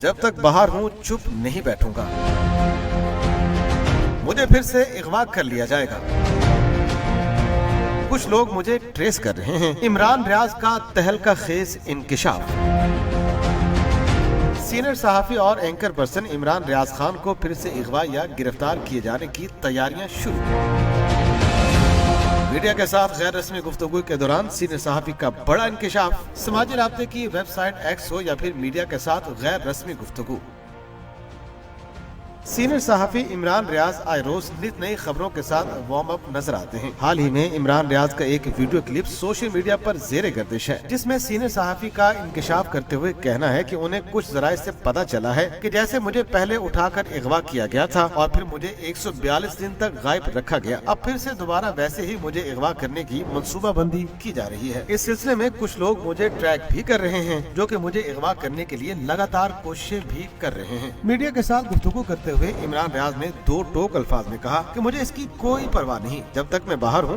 जब तक बाहर हूँ चुप नहीं बैठूंगा, मुझे फिर से अगवा कर लिया जाएगा। कुछ लोग मुझे ट्रेस कर रहे हैं। इमरान रियाज का तहलका खेज इंकिशाफ। सीनियर सहाफी और एंकर पर्सन इमरान रियाज खान को फिर से अगवा या गिरफ्तार किए जाने की तैयारियां शुरू। मीडिया के साथ गैर रस्मी गुफ्तगू के दौरान सीनियर सहाफी का बड़ा इंकिशाफ। समाजी राब्ते की वेबसाइट एक्स हो या फिर मीडिया के साथ गैर रस्मी गुफ्तगू। सीनियर सहाफी इमरान रियाज आए रोज नित नई खबरों के साथ वार्म अप नजर आते हैं। हाल ही में इमरान रियाज का एक वीडियो क्लिप सोशल मीडिया पर जेरे गर्दिश है, जिसमें सीनियर सहाफी का इंकिशाफ करते हुए कहना है कि उन्हें कुछ जराये से पता चला है कि जैसे मुझे पहले उठाकर अगवा किया गया था और फिर मुझे 142 दिन तक गायब रखा गया, अब फिर से दोबारा वैसे ही मुझे अगवा करने की मंसूबाबंदी की जा रही है। इस सिलसिले में कुछ लोग मुझे ट्रैक भी कर रहे हैं, जो कि मुझे अगवा करने के लिए लगातार कोशिशें भी कर रहे हैं। मीडिया के साथ गुफ्तगू करते हुए इमरान रियाज ने दो टोक अल्फाज में कहा कि मुझे इसकी कोई परवाह नहीं, जब तक मैं बाहर हूँ